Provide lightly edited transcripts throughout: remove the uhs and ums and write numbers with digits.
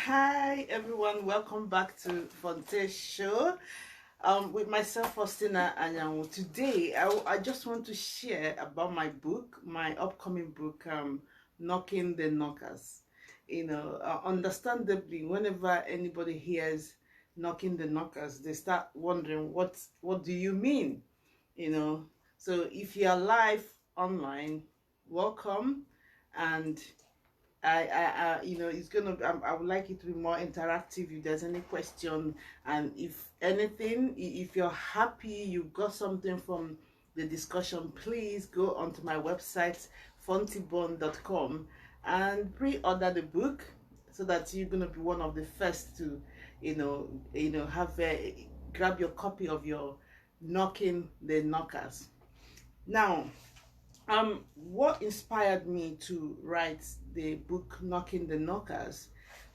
Hi everyone, welcome back to Fonte Show with myself, Faustina Anyanwu. Today I just want to share about my book, my upcoming book, Knocking the Knockers. Understandably, whenever anybody hears Knocking the Knockers, they start wondering what do you mean? you know so if you're live online, welcome. And it's gonna. I would like it to be more interactive. If there's any question, and if anything, if you're happy, you got something from the discussion, please go onto my website, fontibon.com, and pre-order the book so that you're gonna be one of the first to, have grab your copy of your Knocking the Knockers. Now, what inspired me to write the book Knocking the Knockers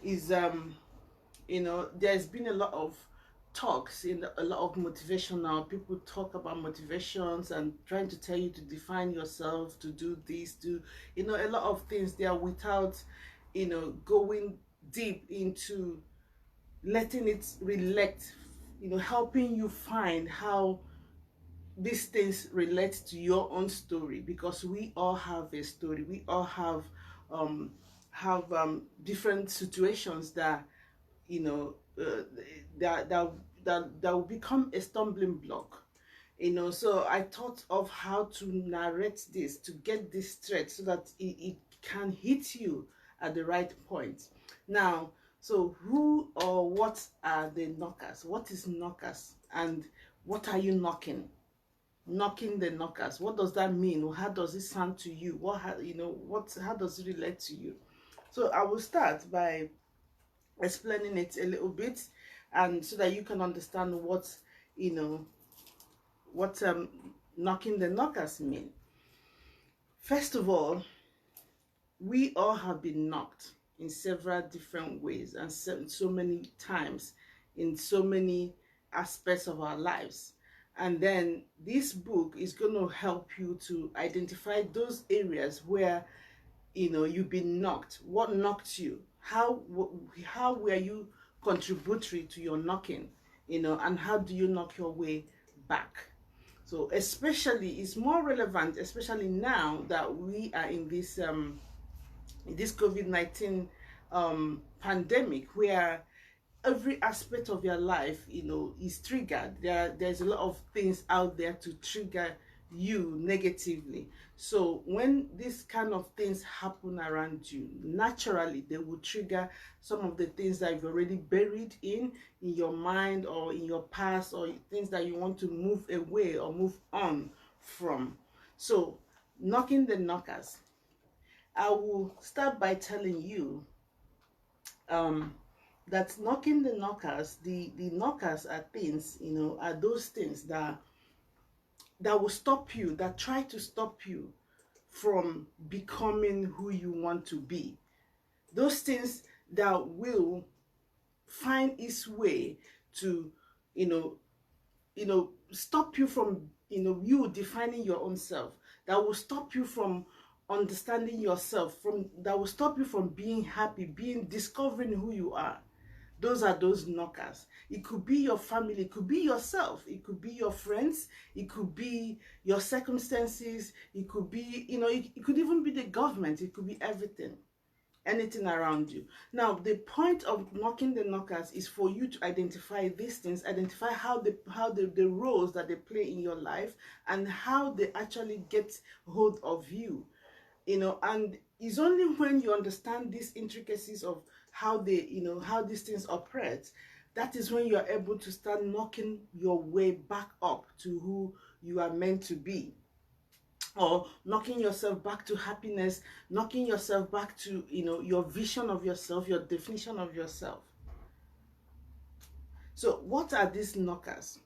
is, there's been a lot of talks in a lot of motivational people talk about motivations and trying to tell you to define yourself, to do this, to, a lot of things there without, going deep into letting it relate, helping you find how these things relate to your own story, because we all have a story. We all different situations that, you know that will become a stumbling block. So I thought of how to narrate this to get this thread so that it can hit you at the right point. Now, so who or what are the knockers? What is knockers, and what are you knocking? Knocking the knockers, what does that mean? How does it sound to you? How does it relate to you? So I will start by explaining it a little bit, and so that you can understand what knocking the knockers mean. First of all, we all have been knocked in several different ways, and so many times, in so many aspects of our lives. And then this book is going to help you to identify those areas where, you've been knocked. What knocked you? How were you contributory to your knocking? And how do you knock your way back? So especially, it's more relevant, especially now that we are in this COVID-19 pandemic, where every aspect of your life, is triggered. There's a lot of things out there to trigger you negatively. So when these kind of things happen around you, naturally they will trigger some of the things that you've already buried in your mind or in your past, or things that you want to move away or move on from. So knocking the knockers, I will start by telling you that knocking the knockers, the knockers are things, are those things that will stop you, that try to stop you from becoming who you want to be. Those things that will find its way to, stop you from, you defining your own self, that will stop you from understanding yourself, that will stop you from being happy, discovering who you are. Those are those knockers. It could be your family, it could be yourself, it could be your friends, it could be your circumstances, it could be, it could even be the government, it could be everything, anything around you. Now, the point of knocking the knockers is for you to identify these things, identify how the roles that they play in your life, and how they actually get hold of you. And it's only when you understand these intricacies of how how these things operate, that is when you are able to start knocking your way back up to who you are meant to be, or knocking yourself back to happiness, knocking yourself back to, your vision of yourself, your definition of yourself. So what are these knockers?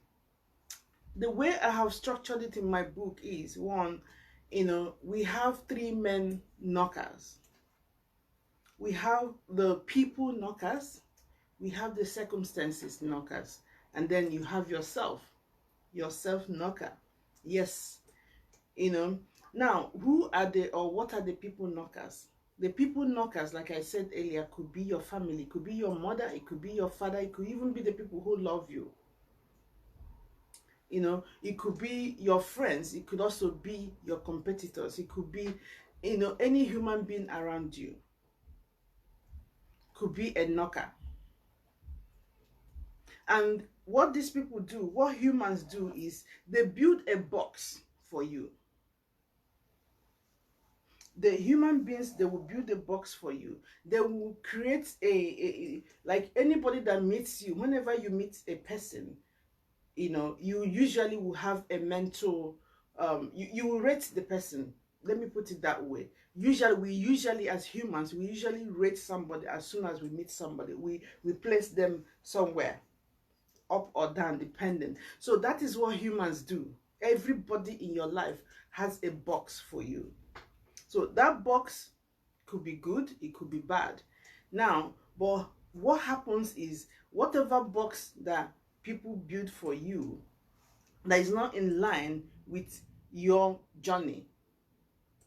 The way I have structured it in my book is, one, we have three main knockers. We have the people knockers, we have the circumstances knockers, and then you have yourself knocker. Yes. Now, who are the, or what are the people knockers? The people knockers, like I said earlier, could be your family, it could be your mother, it could be your father, it could even be the people who love you. You know, it could be your friends, it could also be your competitors, it could be, you know, any human being around you could be a knocker. And what these people do, what humans do, is they build a box for you. The human beings, they will build a box for you. They will create like anybody that meets you, whenever you meet a person, you know, you usually will have a mental, you will rate the person. Let me put it that way. We usually as humans, we usually rate somebody as soon as we meet somebody. We place them somewhere, up or down, depending. So that is what humans do. Everybody in your life has a box for you. So that box could be good, it could be bad. Now, but what happens is, whatever box that people build for you that is not in line with your journey,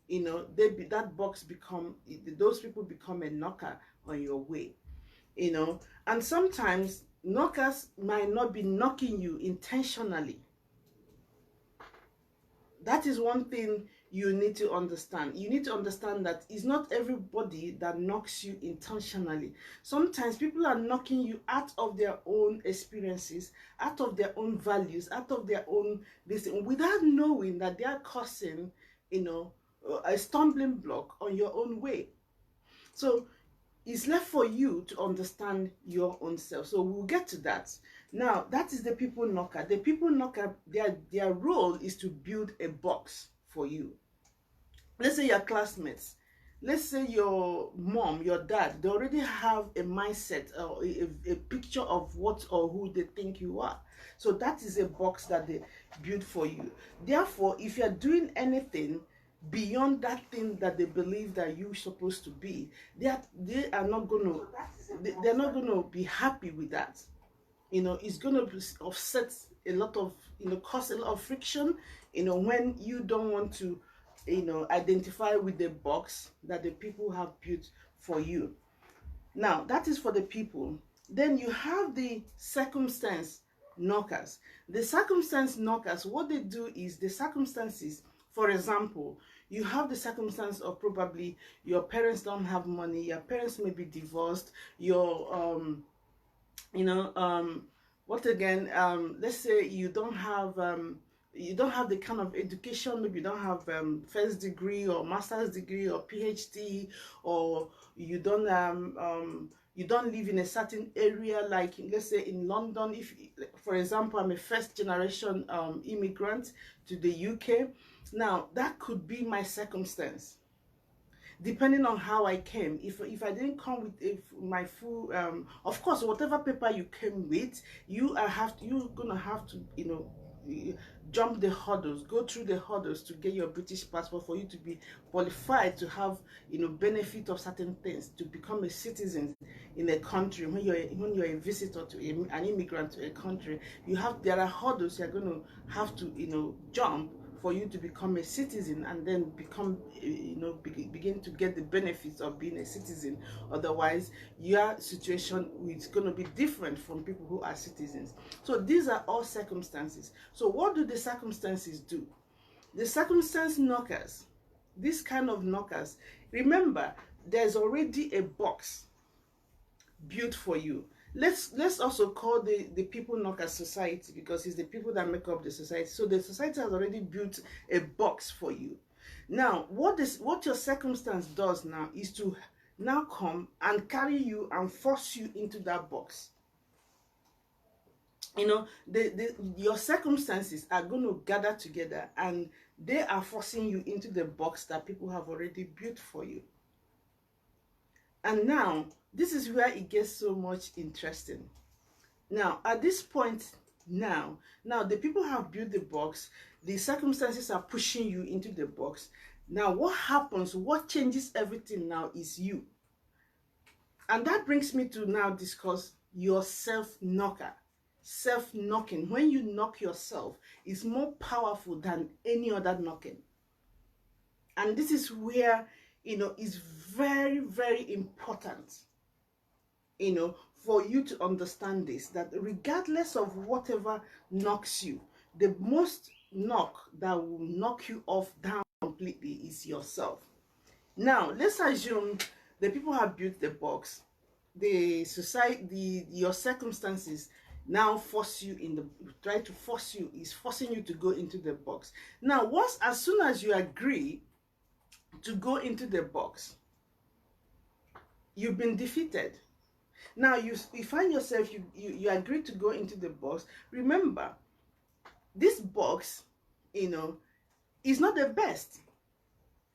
you know, that box become, those people become a knocker on your way, you know. And sometimes knockers might not be knocking you intentionally. That is one thing you need to understand. You need to understand that it's not everybody that knocks you intentionally. Sometimes people are knocking you out of their own experiences, out of their own values, out of their own this, without knowing that they are causing, you know, a stumbling block on your own way. So it's left for you to understand your own self. So we'll get to that. Now, that is the people knocker. The people knocker, their role is to build a box for you. Let's say your classmates, let's say your mom, your dad, they already have a mindset or a picture of what or who they think you are. So that is a box that they build for you. Therefore, if you're doing anything beyond that thing that they believe that you're supposed to be, they're not gonna be happy with that. You know, it's gonna offset a lot of, you know, cause a lot of friction, you know, when you don't want to, you know, identify with the box that the people have built for you. Now, that is for the people. Then you have the circumstance knockers. The circumstance knockers, what they do is, the circumstances, for example, you have the circumstance of probably your parents don't have money, your parents may be divorced, your what again, let's say you don't have the kind of education, maybe you don't have first degree or master's degree or PhD, or you don't live in a certain area, like let's say in London. If, for example, I'm a first generation immigrant to the UK. Now, that could be my circumstance, depending on how I came. If I didn't come with my full, of course, whatever paper you came with, you're gonna have to, you know, jump the hurdles, go through the hurdles to get your British passport, for you to be qualified to have, you know, benefit of certain things, to become a citizen in a country. When you're a visitor to an immigrant to a country, there are hurdles you're going to have to, you know, jump for you to become a citizen, and then become, you know, begin to get the benefits of being a citizen. Otherwise, your situation is going to be different from people who are citizens. So these are all circumstances. So what do the circumstances do? The circumstance knockers, this kind of knockers, remember, there's already a box built for you. Let's also call the people knockers society, because it's the people that make up the society. So the society has already built a box for you. Now, what your circumstance does now is to now come and carry you and force you into that box. You know, your circumstances are going to gather together, and they are forcing you into the box that people have already built for you. And now, this is where it gets so much interesting. Now, at this point, now the people have built the box, the circumstances are pushing you into the box. Now, what happens, what changes everything now is you. And that brings me to now discuss your self-knocker. Self-knocking, when you knock yourself, is more powerful than any other knocking. And this is where, you know, it's very, very important, you know, for you to understand this, that regardless of whatever knocks you, the most knock that will knock you off down completely is yourself. Now, let's assume the people have built the box, the society, your circumstances now force you in the try to force you is forcing you to go into the box. Now, once as soon as you agree to go into the box, you've been defeated. Now you find yourself, you agree to go into the box. Remember, this box, you know, is not the best.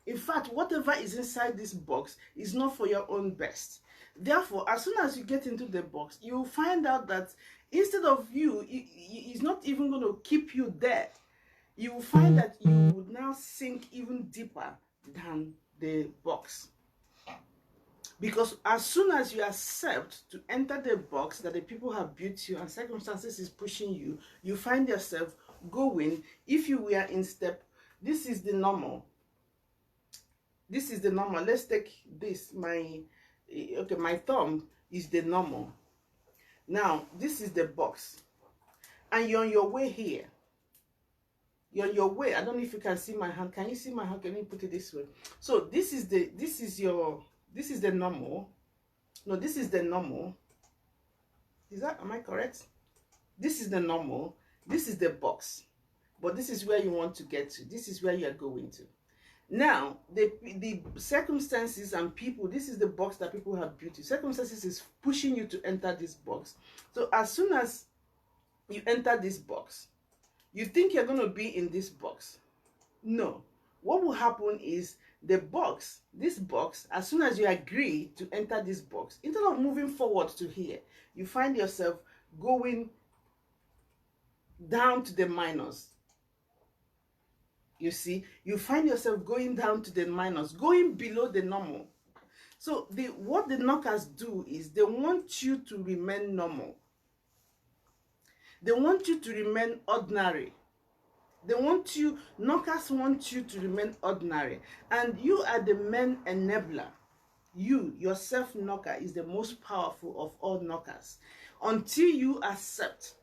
In fact, whatever is inside this box is not for your own best. Therefore, as soon as you get into the box, you will find out that instead of you, it's not even going to keep you there. You will find that you will now sink even deeper than the box. Because as soon as you accept to enter the box that the people have built you and circumstances is pushing you, you find yourself going. If you were in step, this is the normal. This is the normal. Let's take this. My thumb is the normal. Now, this is the box. And you're on your way here. You're on your way. I don't know if you can see my hand. Can you see my hand? Can you put it this way? So this is the normal. No, this is the normal. Am I correct? This is the normal. This is the box. But this is where you want to get to. This is where you are going to. Now, the circumstances and people, this is the box that people have built. Circumstances is pushing you to enter this box. So as soon as you enter this box, you think you're going to be in this box. No. What will happen is the box, this box, as soon as you agree to enter this box, instead of moving forward to here, you find yourself going down to the minus. You see, you find yourself going down to the minus, going below the normal. So what the knockers do is they want you to remain normal. They want you to remain ordinary. Knockers want you to remain ordinary. And you are the main enabler. You, yourself knocker, is the most powerful of all knockers. Until you accept.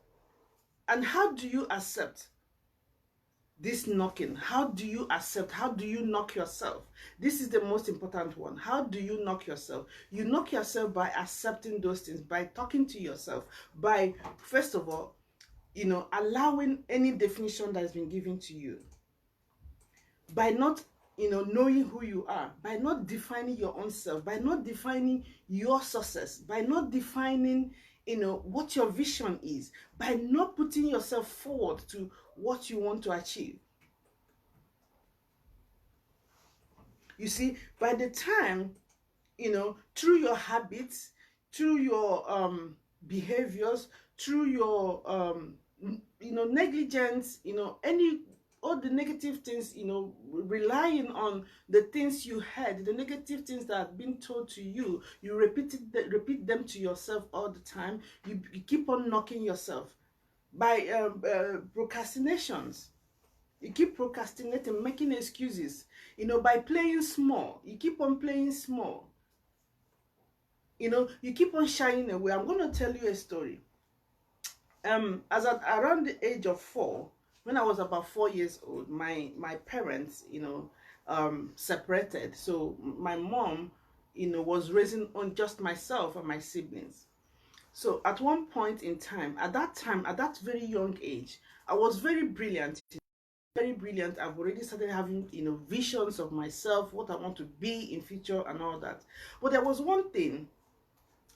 And how do you accept this knocking? How do you accept? How do you knock yourself? This is the most important one. How do you knock yourself? You knock yourself by accepting those things, by talking to yourself, by, first of all, you know, allowing any definition that has been given to you, by not, you know, knowing who you are, by not defining your own self, by not defining your success, by not defining, you know, what your vision is, by not putting yourself forward to what you want to achieve. You see, by the time, you know, through your habits, through your behaviors, through your you know, negligence, you know, all the negative things, you know, relying on the things you heard, the negative things that have been told to you, you repeat them to yourself all the time. You keep on knocking yourself by procrastinations. You keep procrastinating, making excuses, you know, by playing small. You keep on playing small. You know, you keep on shying away. I'm going to tell you a story. Around the age of 4, when I was about 4 years old, my parents, you know, separated. So my mom, you know, was raising on just myself and my siblings. So at one point in time, at that very young age, I was very brilliant. Very brilliant. I've already started having, you know, visions of myself, what I want to be in future and all that. But there was one thing.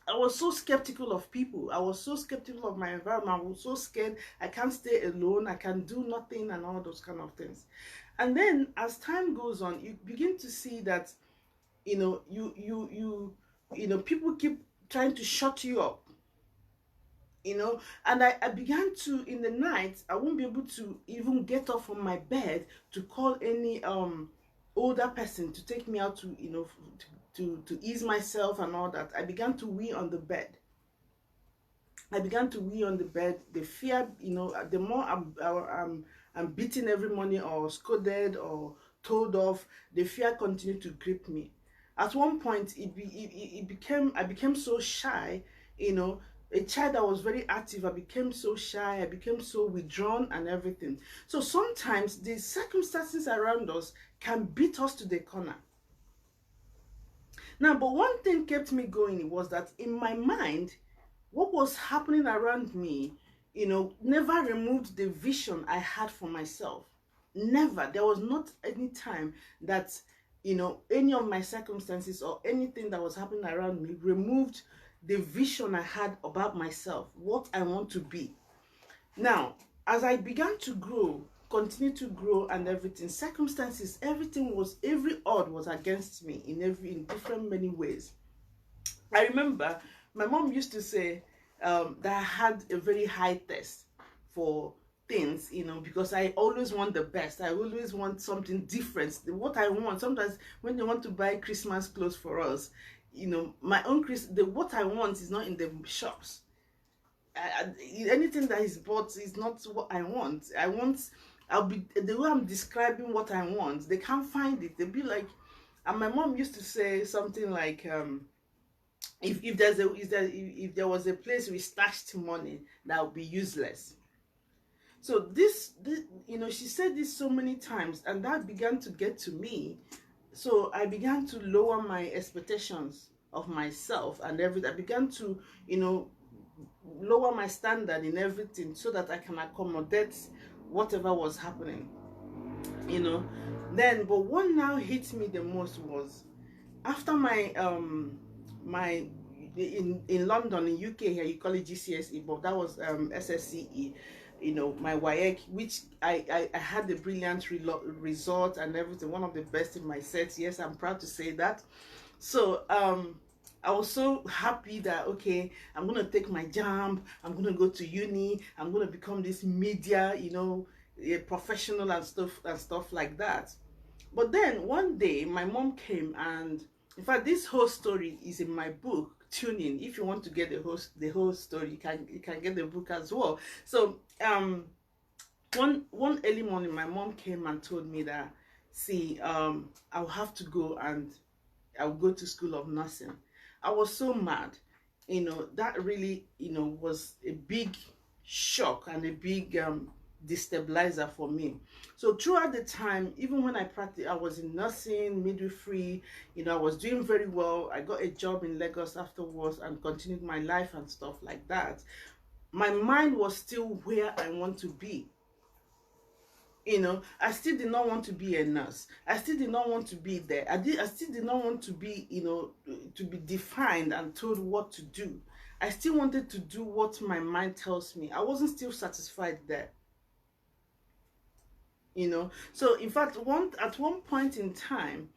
I was so skeptical of people. I was so skeptical of my environment. I was so scared. I can't stay alone. I can do nothing and all those kind of things. And then as time goes on, you begin to see that, you know, you know, people keep trying to shut you up. You know, and I began to, in the night, I won't be able to even get up from my bed to call any older person to take me out to, you know, to ease myself and all that. I began to wee on the bed. The fear, you know, the more I'm beaten every morning or scolded or told off, the fear continued to grip me. At one point, I became so shy, you know, a child that was very active. I became so shy, I became so withdrawn and everything. So sometimes the circumstances around us can beat us to the corner. Now, but one thing kept me going was that in my mind, what was happening around me, never removed the vision I had for myself. Never. There was not any time that, any of my circumstances or anything that was happening around me removed the vision I had about myself, what I want to be. Now, as I began to grow, continue to grow and everything, circumstances, every odd was against me in different many ways. I remember my mom used to say that I had a very high test for things, because I always want the best. I always want something different. What I want, sometimes when they want to buy Christmas clothes for us, my own what I want is not in the shops. Anything that is bought is not what I want. I'll be the way I'm describing what I want. They can't find it. They'll be like, and my mom used to say something like, if there was a place we stashed money, that would be useless. So this she said this so many times, and that began to get to me. So I began to lower my expectations of myself and everything. I began to lower my standard in everything so that I can accommodate whatever was happening. Then, but what now hit me the most was after my in London, in UK here, you call it GCSE, but that was SSCE, my WAEC, which I had a brilliant result and everything, one of the best in my set. Yes, I'm proud to say that. So I was so happy that, okay, I'm going to take my JAMB, I'm going to go to uni, I'm going to become this media, a professional and stuff like that. But then one day my mom came, and in fact this whole story is in my book. Tune in if you want to get the whole story. You can get the book as well. So one early morning my mom came and told me that, see, I'll have to go and I'll go to School of Nursing. I was so mad. That really was a big shock and a big destabilizer for me. So throughout the time, even when I practiced, I was in nursing, midwifery, I was doing very well. I got a job in Lagos afterwards and continued my life and stuff like that. My mind was still where I want to be. I still did not want to be a nurse. I still did not want to be there. I still did not want to be, to be defined and told what to do. I still wanted to do what my mind tells me. I wasn't still satisfied there. So in fact, at one point in time,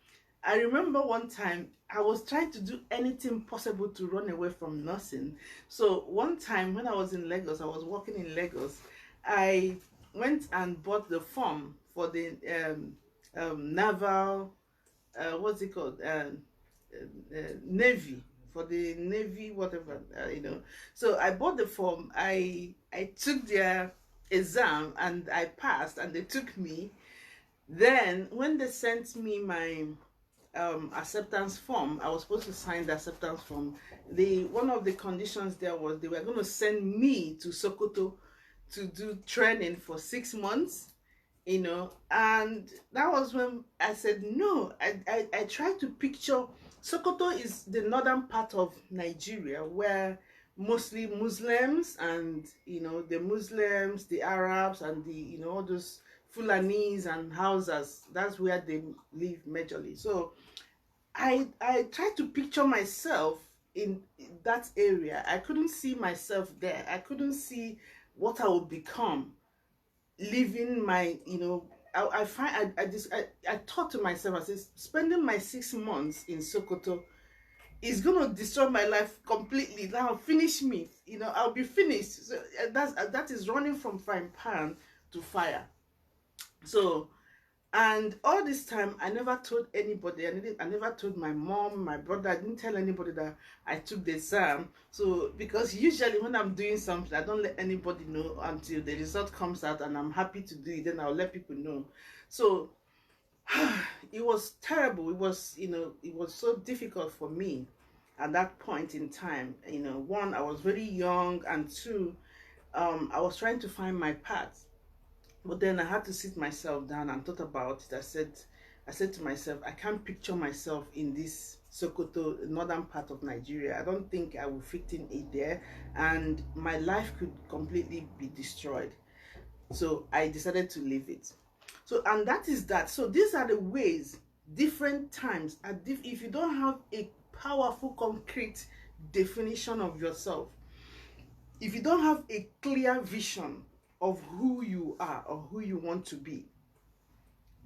I remember one time I was trying to do anything possible to run away from nursing. So one time when I was in Lagos, I was working in Lagos, I went and bought the form for the naval, what's it called, Navy, for the Navy, whatever, So I bought the form, I took their exam and I passed, and they took me. Then when they sent me my acceptance form, I was supposed to sign the acceptance form. One of the conditions there was they were going to send me to Sokoto to do training for 6 months, and that was when I said no. I tried to picture Sokoto is the northern part of Nigeria, where mostly Muslims, and the Muslims, the Arabs, and the all those Fulanis and Hausas, that's where they live majorly. So I tried to picture myself in that area. I couldn't see myself there. I couldn't see what I would become living my, I thought to myself, I said, spending my 6 months in Sokoto is going to destroy my life completely. Now finish me, I'll be finished. So that is running from frying pan to fire. So, and all this time I never told anybody. I never told my mom, my brother. I didn't tell anybody that I took the exam. So because usually when I'm doing something, I don't let anybody know until the result comes out and I'm happy to do it, then I'll let people know. So It was terrible. It was, it was so difficult for me at that point in time. One, I was very young, and two, I was trying to find my path. But then I had to sit myself down and thought about it. I said to myself, I can't picture myself in this Sokoto, northern part of Nigeria. I don't think I will fit in it there, and my life could completely be destroyed. So I decided to leave it. So, and that is that. So these are the ways, different times. If you don't have a powerful, concrete definition of yourself, if you don't have a clear vision of who you are or who you want to be,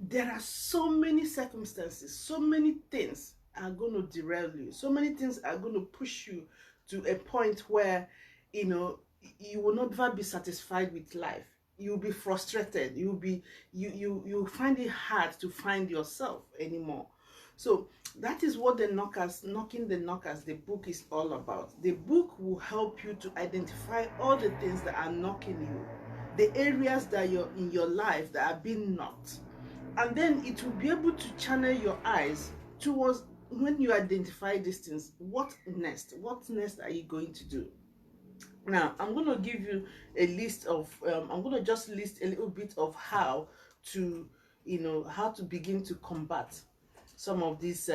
there are so many circumstances, so many things are going to derail you. So many things are going to push you to a point where, you will not be satisfied with life. You'll be frustrated. You'll find it hard to find yourself anymore. So that is what the knocking the knockers, the book is all about. The book will help you to identify all the things that are knocking you, the areas that you're in your life that are being knocked, and then it will be able to channel your eyes towards, when you identify these things, what next are you going to do. Now I'm going to give you a list of I'm going to just list a little bit of how to begin to combat some of these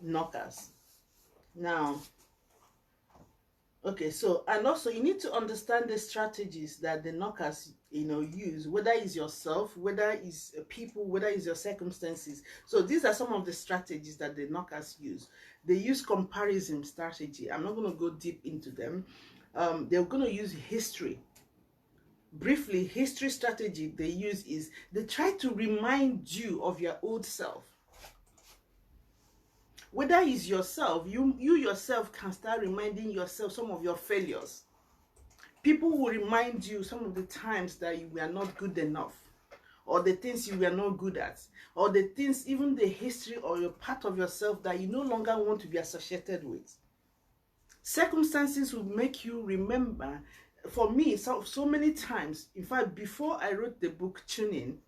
knockers. Now, okay, so, and also you need to understand the strategies that the knockers use, whether it's yourself, whether it's people, whether it's your circumstances. So these are some of the strategies that the knockers use. They use comparison strategy. I'm not going to go deep into them. They're going to use history. Briefly, history strategy they use is they try to remind you of your old self. Whether it's yourself, you yourself can start reminding yourself some of your failures. People will remind you some of the times that you were not good enough, or the things you were not good at, or the things, even the history or your part of yourself that you no longer want to be associated with. Circumstances will make you remember. For me, so many times, in fact, before I wrote the book Tuning,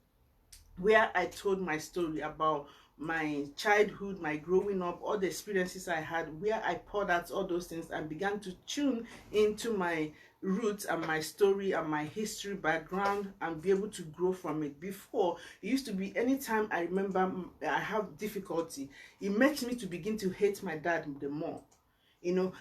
where I told my story about my childhood, my growing up, all the experiences I had, where I poured out all those things and began to tune into my roots and my story and my history background and be able to grow from it. Before, it used to be anytime I remember I have difficulty, it makes me to begin to hate my dad the more.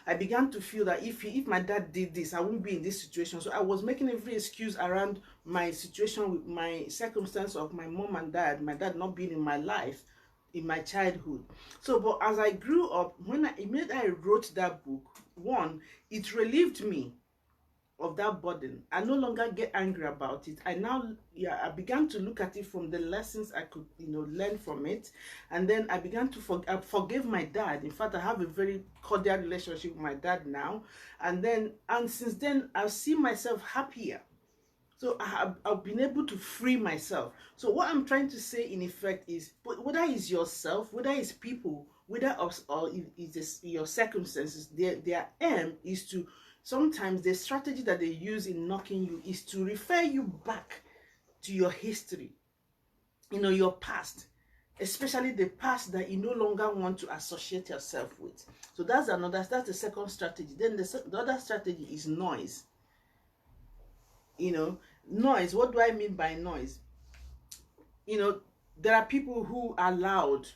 I began to feel that if my dad did this, I wouldn't be in this situation. So I was making every excuse around my situation with my circumstance of my mom and dad, my dad not being in my life in my childhood. So, but as I grew up, when I wrote that book, one, it relieved me of that burden. I no longer get angry about it. I began to look at it from the lessons I could learn from it, and then I began to forgive my dad. In fact, I have a very cordial relationship with my dad now, and since then I've seen myself happier. So I've been able to free myself. So what I'm trying to say in effect is, whether it's yourself, whether it's people, whether or it's your circumstances, their aim is to, sometimes the strategy that they use in knocking you is to refer you back to your history, your past, especially the past that you no longer want to associate yourself with. So that's the second strategy. Then the other strategy is noise. Noise. What do I mean by noise? There are people who are loud.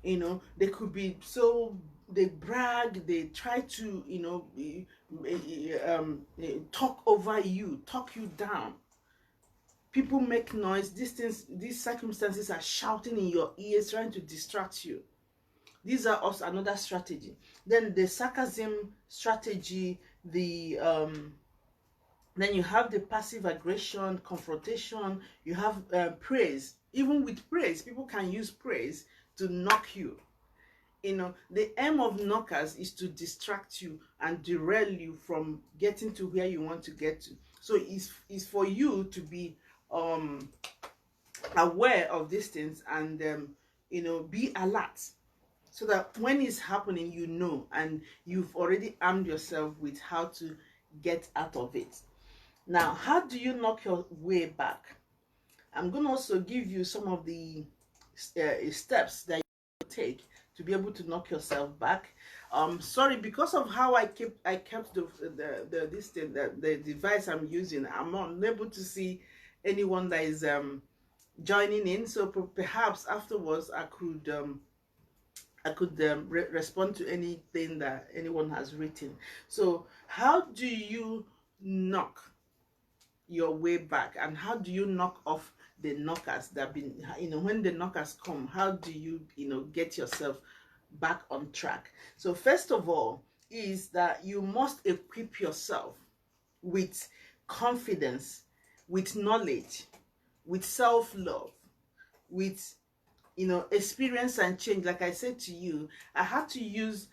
They could be they brag, they try to talk over you, talk you down. People make noise. These circumstances are shouting in your ears, trying to distract you. These are also another strategy. Then the sarcasm strategy, then you have the passive aggression, confrontation. You have praise. Even with praise, people can use praise to knock you. The aim of knockers is to distract you and derail you from getting to where you want to get to. So it's for you to be aware of these things and be alert, so that when it's happening, and you've already armed yourself with how to get out of it. Now, how do you knock your way back? I'm going to also give you some of the steps that you take to be able to knock yourself back. Sorry, because of how I kept the this thing, the device I'm using, I'm unable to see anyone that is joining in. So perhaps afterwards I could respond to anything that anyone has written. So how do you knock your way back, and how do you knock off the knockers that been, when the knockers come, how do you get yourself back on track? So first of all is that you must equip yourself with confidence, with knowledge, with self-love, with experience and change. Like I said to you, I had to use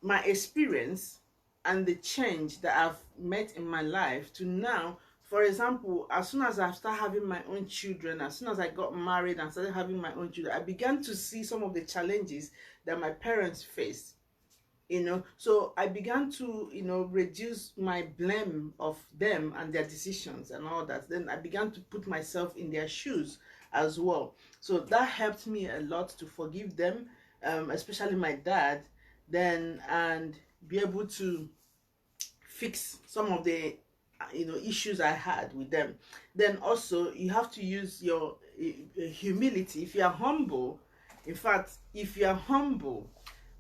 my experience and the change that I've met in my life to now. For example, as soon as I started having my own children, as soon as I got married and started having my own children, I began to see some of the challenges that my parents faced. So I began to reduce my blame of them and their decisions and all that. Then I began to put myself in their shoes as well. So that helped me a lot to forgive them, especially my dad, then, and be able to fix some of the issues I had with them. Then also you have to use your humility. If you are humble, in fact, if you are humble,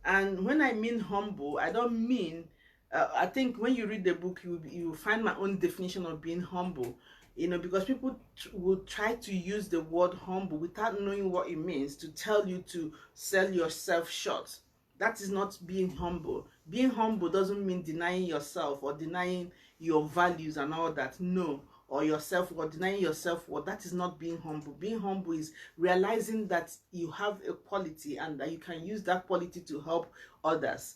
and when I mean humble, I don't mean I think when you read the book, you find my own definition of being humble. Because people will try to use the word humble without knowing what it means, to tell you to sell yourself short. That is not being humble. Being humble doesn't mean denying yourself or denying your values and all that. No. Or yourself, or denying yourself. Well, that is not being humble. Being humble is realizing that you have a quality and that you can use that quality to help others,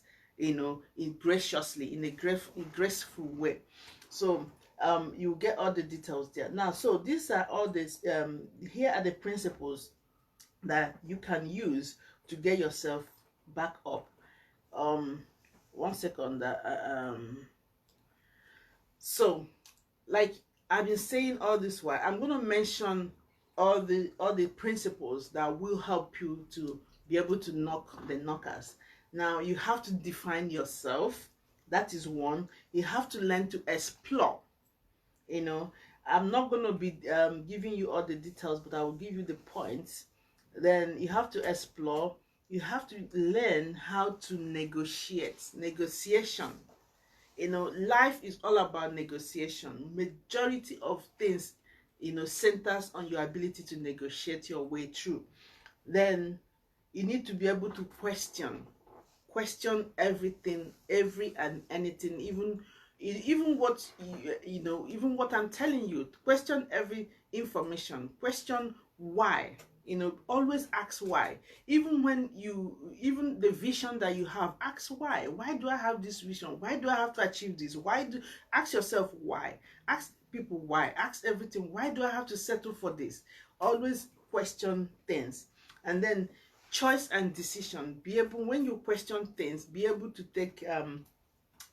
graciously, in a graceful way. So you get all the details there. Now, so these are all this. Here are the principles that you can use to get yourself back up. 1 second. So, like I've been saying all this while, I'm going to mention all the principles that will help you to be able to knock the knockers. Now, you have to define yourself. That is one. You have to learn to explore. I'm not going to be giving you all the details, but I will give you the points. Then you have to explore. You have to learn how to negotiate. Negotiation. Life is all about negotiation. Majority of things, centers on your ability to negotiate your way through. Then you need to be able to question everything, every and anything, even what even what I'm telling you. Question every information. Question why. Always ask why. Even the vision that you have, ask why do I have this vision? Why do I have to achieve this? Ask yourself why. Ask people why. Ask everything. Why do I have to settle for this? Always question things. And then choice and decision. Be able, when you question things, be able to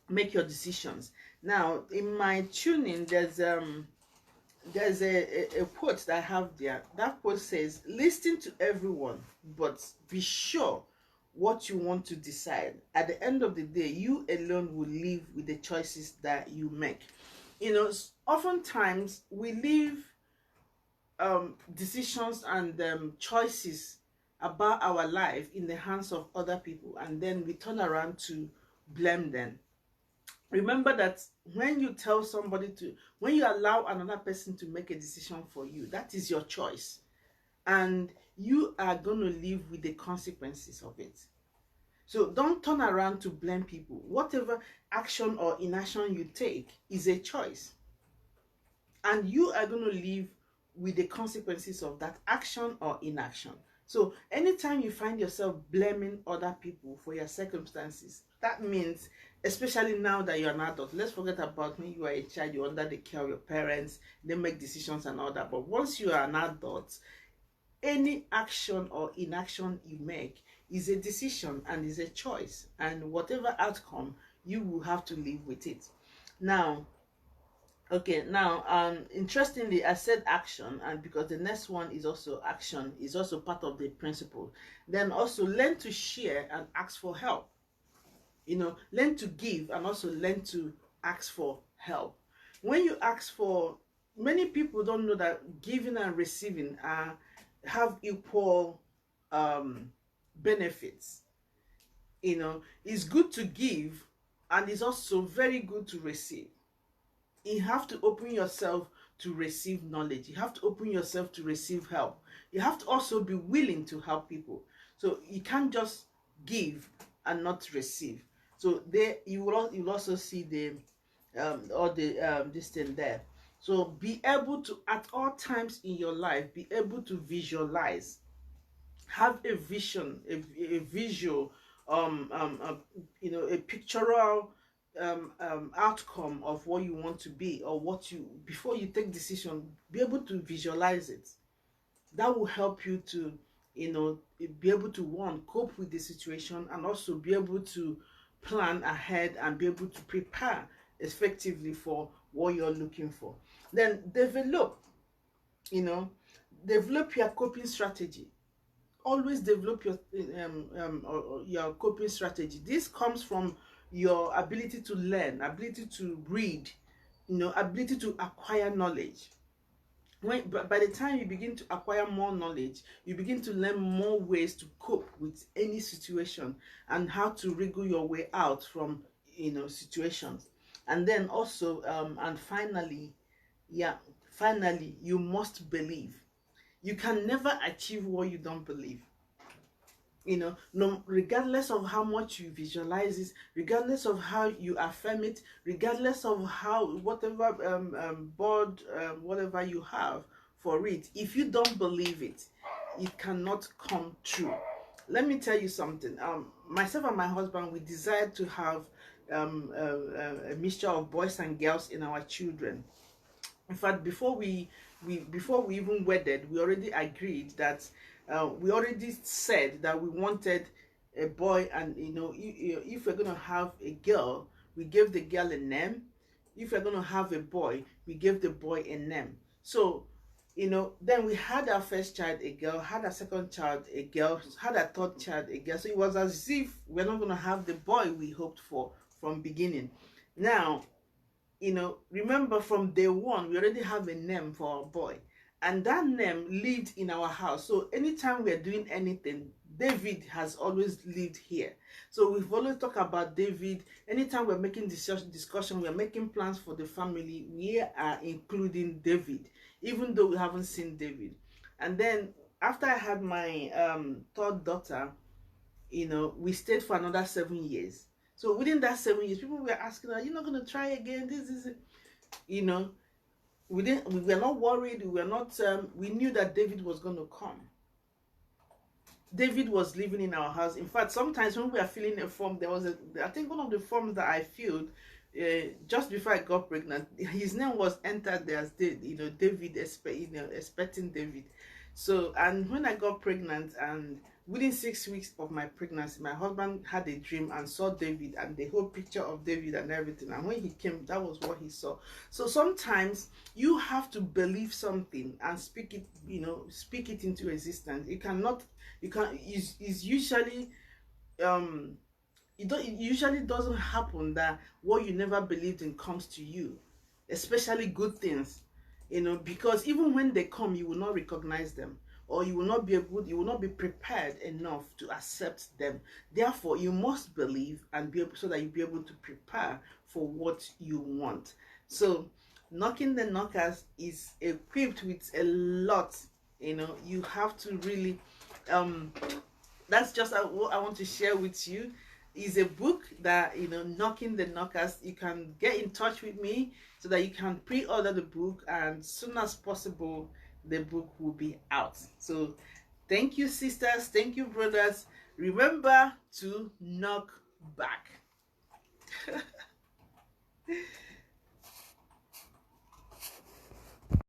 make your decisions. Now, in my tuning, there's a quote that I have there. That quote says, listen to everyone, but be sure what you want to decide. At the end of the day, you alone will live with the choices that you make. Oftentimes we leave decisions and choices about our life in the hands of other people, and then we turn around to blame them. Remember that when you when you allow another person to make a decision for you, that is your choice, and you are going to live with the consequences of it. So don't turn around to blame people. Whatever action or inaction you take is a choice, and you are going to live with the consequences of that action or inaction. So anytime you find yourself blaming other people for your circumstances, that means, especially now that you're an adult, let's forget about when you are a child, you're under the care of your parents, they make decisions and all that. But once you are an adult, any action or inaction you make is a decision and is a choice. And whatever outcome, you will have to live with it. Now, Okay, now interestingly, I said action, and because the next one is also action, is also part of the principle. Then also learn to share and ask for help. Learn to give and also learn to ask for help. When you ask for, many people don't know that giving and receiving have equal benefits. It's good to give, and it's also very good to receive. You have to open yourself to receive knowledge. You have to open yourself to receive help. You have to also be willing to help people. So you can't just give and not receive. So there you'll also see the or the this thing there. So be able to, at all times in your life, be able to visualize, have a vision, a visual, a pictorial outcome of what you want to be, or what you, before you take decision, be able to visualize it. That will help you to, be able to, one, cope with the situation, and also be able to plan ahead and be able to prepare effectively for what you're looking for. Then you know develop your coping strategy. Always develop your coping strategy. This comes from your ability to learn, ability to read, ability to acquire knowledge. By the time you begin to acquire more knowledge, you begin to learn more ways to cope with any situation, and how to wriggle your way out from situations. And then also and finally, you must believe. You can never achieve what you don't believe. No, regardless of how much you visualize it, regardless of how you affirm it, regardless of how, whatever board, whatever you have for it, if you don't believe it, it cannot come true. Let me tell you something. Myself and my husband, we desired to have a mixture of boys and girls in our children. In fact, before we even wedded, we already agreed that we already said that we wanted a boy, and if we're gonna have a girl, we gave the girl a name. If we're gonna have a boy, we gave the boy a name. So then we had our first child a girl, had our second child a girl, had our third child a girl. So it was as if we're not gonna have the boy we hoped for from beginning. Now, remember, from day one, we already have a name for our boy, and that name lived in our house. So anytime we're doing anything, David has always lived here. So we've always talked about David. Anytime we're making discussion, we're making plans for the family, we are including David, even though we haven't seen David. And then after I had my third daughter, we stayed for another 7 years. So within that 7 years, people were asking, are you not going to try again? This is it. We were not worried. We were not, we knew that David was going to come. David was living in our house. In fact, sometimes when we are filling a form, there was I think one of the forms that I filled just before I got pregnant, his name was entered there as David, expecting David. So, and when I got pregnant, and within 6 weeks of my pregnancy, my husband had a dream and saw David and the whole picture of David and everything. And when he came, that was what he saw. So sometimes you have to believe something and speak it into existence. It's usually it usually doesn't happen that what you never believed in comes to you, especially good things. Because even when they come, you will not recognize them, or you will not be prepared enough to accept them. Therefore, you must believe and be able, so that you'll be able to prepare for what you want. So Knocking the Knockers is equipped with a lot. You have to really that's just what I want to share with you. Is a book that, Knocking the Knockers. You can get in touch with me so that you can pre-order the book, and soon as possible the book will be out. So thank you, sisters, thank you, brothers. Remember to knock back.